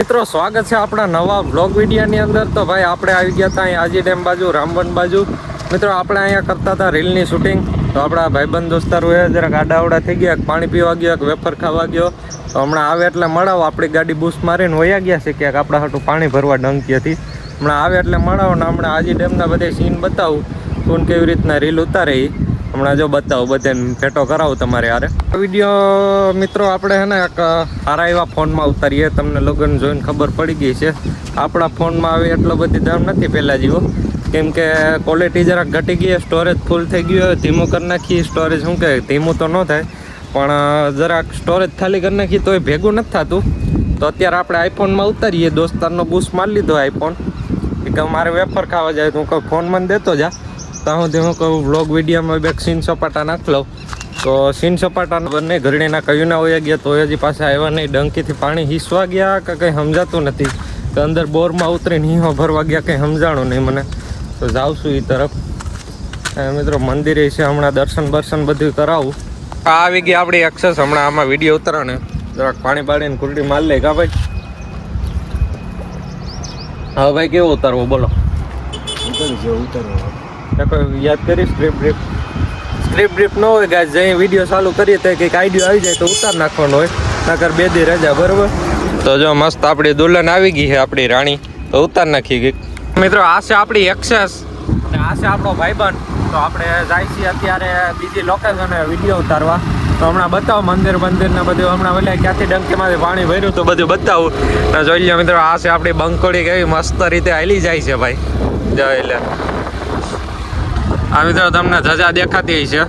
મિત્રો સ્વાગત છે આપણા નવા બ્લોગ વિડીયોની અંદર। તો ભાઈ આપણે આવી ગયા હતા અહીંયા આજી ડેમ બાજુ, રામવન બાજુ। મિત્રો આપણે અહીંયા કરતા હતા રીલની શૂટિંગ। તો આપણા ભાઈબંધ દોસ્તારો જરાક આડાવડા થઈ ગયા, પાણી પીવા ગયો, વેફર ખાવા ગયો। તો હમણાં આવે એટલે મળાવો, આપણી ગાડી બૂસ્ટ મારીને વયા ગયા છે ક્યાંક આપણા હાટું પાણી ભરવા ડંકીથી। હમણાં આવે એટલે મળાવો ને હમણાં આજી ડેમના બધે સીન બતાવું, કોણ કેવી રીતના રીલ ઉતારે હમણાં જો બતાવું, બધાને ભેટો કરાવું તમારે યારે। વિડીયો મિત્રો આપણે હે ને એક સારા એવા ફોનમાં ઉતારીએ, તમને લોકોને જોઈને ખબર પડી ગઈ છે। આપણા ફોનમાં આવે એટલો બધી દામ નથી પહેલાં જેવો, કેમ કે ક્વોલિટી જરાક ઘટી ગઈ, સ્ટોરેજ ફૂલ થઈ ગયું। ધીમું કરી નાખી સ્ટોરેજ, શું કહે ધીમું તો ન થાય પણ જરાક સ્ટોરેજ ખાલી કરી નાખી તોય ભેગું નથી થતું। તો અત્યારે આપણે આઈફોનમાં ઉતારીએ, દોસ્તારનો બૂસ્ટ મારી લીધો આઈફોન, કે મારે વેફર ખાવા જાય તો હું કહું ફોન મને દેતો જા, ત્યાં સુધી હું કહું વ્લોગ વિડીયોમાં બે સીન સપાટા નાખ લઉં। તો સીન સપાટા બંને ઘરણીના કહ્યું ના હોઈ ગયા, તો હજી પાછા આવ્યા નહીં, ડંકીથી પાણી હીસવા ગયા કે કંઈ સમજાતું નથી, તો અંદર બોરમાં ઉતરીને હીહો ભરવા ગયા, કંઈ સમજાણું નહીં મને। તો જાઉં છું એ તરફ। મિત્રો મંદિરે છે, હમણાં દર્શન બધું કરાવું। આ આવી ગઈ આપણી એક્સેસ, હમણાં આમાં વિડીયો ઉતરાને જરાક પાણી પાડીને કુલટી માર લે કા ભાઈ। હા ભાઈ કેવો ઉતારવો બોલો? યાદ કરી સ્ક્રિપ્ટ ડ્રીપ ન હોય ગાય, જઈ વિડીયો ચાલુ કરીએ તો કંઈક આઈડિયો આવી જાય તો ઉતાર નાખવાનો હોય, નકર બે દી રજા બરોબર। તો જો મસ્ત આપણી દુલ્હન આવી ગઈ છે, આપણી રાણી, તો ઉતાર નાખી ગઈ। મિત્રો આ છે આપણી એક્સેસ અને આ છે આપણો ભાઈબંધ। તો આપણે જાય છીએ અત્યારે બીજી લોકેશને વિડીયો ઉતારવા। તો હમણાં બતાવો મંદિર ને બધું, હમણાં ઓલા ક્યાંથી ડંકીમાંથી પાણી ભર્યું તો બધું બતાવું ને જોઈ લો મિત્રો। આ છે આપણી બંકોડી, કેવી મસ્ત રીતે હાલી જાય છે ભાઈ, જોઈ લે। આ મિત્રો તમને ધજા દેખાતી છે,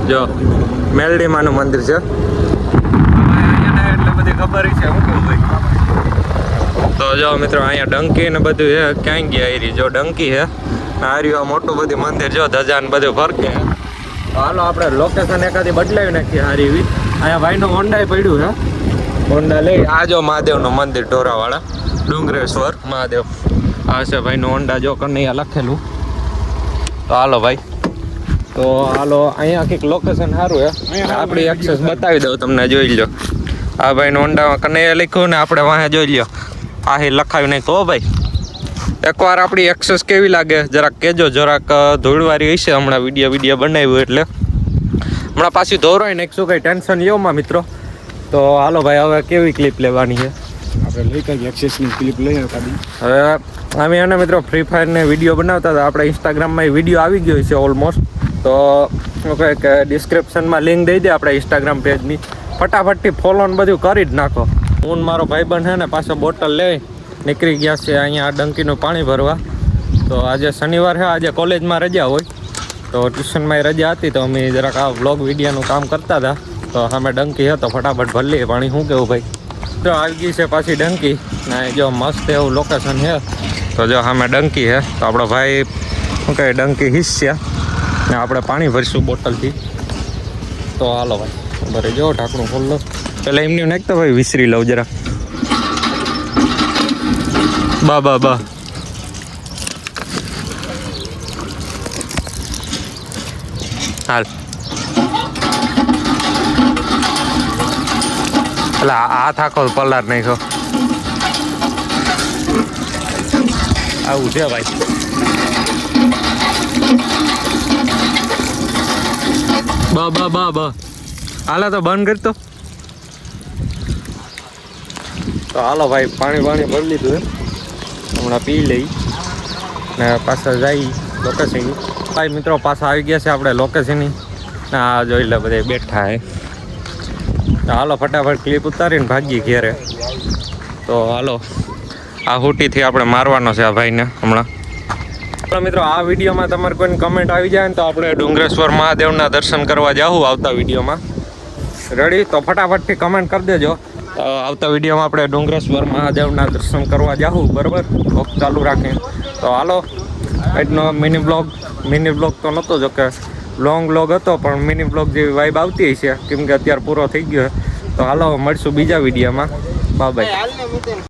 જો મેલડીમાનું મંદિર છે, એટલે બધી ખબર છે હું કહું ભાઈ। તો જો મિત્રો અહીંયા ડંકી ને બધું છે, ક્યાંય ગયા એ જો ડંકી છે, આ રહ્યું મોટું બધું મંદિર, જો ધજા ને બધું ફરકે। તો હાલો આપણે લોકેશન એકાદી બદલાવી નાખીએ સારી એવી। અહીંયા ભાઈનું હોન્ડા પડ્યું છે, હોન્ડા લઈ આ જો મહાદેવનું મંદિર ઢોરાવાળા, ડુંગરેશ્વર મહાદેવ, આ છે ભાઈનું હોન્ડા, જો કનૈયા લખેલું। તો હાલો ભાઈ, તો હાલો અહીંયા કંઈક લોકેશન સારું છે, આપણી એક્સેસ બતાવી દઉં તમને, જોઈ લો। આ ભાઈનું હોન્ડામાં કનૈયા લખ્યું ને આપણે વાંહે જોઈ લો, આ લખાવી નાખ્યું હો ભાઈ। એકવાર આપણી એક્સેસ કેવી લાગે જરાક કહેજો, જરાક ધૂળવારી હશે, હમણાં વિડીયો બનાવ્યું એટલે હમણાં પાછી ધોરાઈ નાખીશું, કંઈ ટેન્શન લેવામાં મિત્રો। તો હાલો ભાઈ હવે કેવી ક્લિપ લેવાની છે? આપણે લઈ કાંઈ એક્સેસની ક્લિપ લઈએ હવે અમે એને મિત્રો ફ્રી ફાયરને વિડીયો બનાવતા હતા, આપણે ઇન્સ્ટાગ્રામમાં એ વિડીયો આવી ગયો છે ઓલમોસ્ટ। તો શું કહે કે ડિસ્ક્રિપ્શનમાં લિંક દઈ દે આપણે ઇન્સ્ટાગ્રામ પેજની, ફટાફટથી ફોલો ને બધું કરી જ નાખો। હું મારો ભાઈબંધ છે ને પાછો બોટલ લઈ નીકળી ગયા છે અહીંયા ડંકીનું પાણી ભરવા। તો આજે શનિવાર છે, આજે કોલેજમાં રજા હોય, તો ટ્યુશનમાં રજા હતી, તો અમે જરાક આ વ્લોગ વિડીયોનું કામ કરતા હતા। તો અમે ડંકી છે તો ફટાફટ ભરી લઈએ પાણી, શું કેવું ભાઈ? જો આવી ગઈ છે પાછી ડંકી ને, જો મસ્ત એવું લોકેશન છે। તો જો સામે ડંકી છે, તો આપણો ભાઈ શું કહે ડંકી હિસ્સ્યા ને આપણે પાણી ભરીશું બોટલથી। તો હાલો ભાઈ ભરે જો ઢાંકણું ખોલ લો, પેલા એમની નાખતો ભાઈ વિસરી લઉં જરા, બા હાલ એટલે હાથ આખો પલાર નાખો, આવું છે ભાઈ। બા હાલા તો બંધ કરતો। તો હાલો ભાઈ પાણી ભરી લીધું, હમણાં પી લઈ ને પાછા જઈ લોકેશનની। ભાઈ મિત્રો પાછા આવી ગયા છે આપણે લોકેશનની, આ જોઈ લે બધા બેઠા હે। હાલો ફટાફટ ક્લિપ ઉતારીને ભાગીએ ઘેરે। તો હાલો આ હુટીથી આપણે મારવાનો છે આ ભાઈને હમણાં। મિત્રો આ વિડીયોમાં તમારે કોઈને કમેન્ટ આવી જાય ને તો આપણે ડુંગરેશ્વર મહાદેવના દર્શન કરવા જાઉં આવતા વિડીયોમાં, રેડી? તો ફટાફટથી કમેન્ટ કરી દેજો। આવતા વિડીયોમાં આપણે ડુંગરેશ્વર મહાદેવના દર્શન કરવા જાઉં, બરાબર? બ્લોગ ચાલુ રાખીએ। તો હાલો આજનો મિની બ્લોગ તો નહોતો, જો કે લોંગ બ્લોગ હતો, પણ મિની બ્લોગ જેવી વાઇબ આવતી છે, કેમ કે અત્યારે પૂરો થઈ ગયો। તો હાલો મળશું બીજા વિડીયોમાં, બાય બાય।